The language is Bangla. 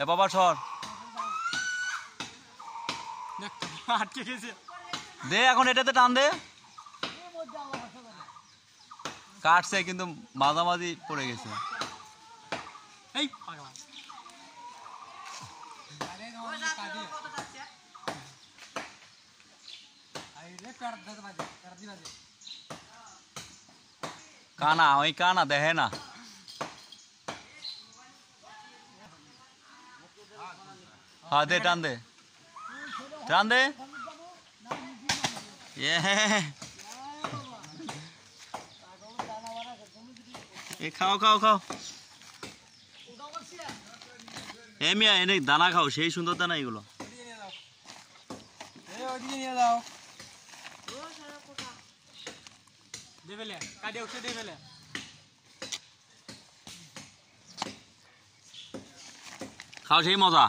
বাবা সর আটকে গেছে দে এখন এটাতে টান দে কাটছে কিন্তু মাঝামাঝি পড়ে গেছে এই পাগলা কানা ওই কানা দেখে না হ্যাঁ দে টান দে টান দে এ খাও খাও খাও এ মিয়া এনে দানা খাও সেই সুন্দর দানা এগুলো দেবেলে কাটে উঠে দেবেলে খাও সেই মজা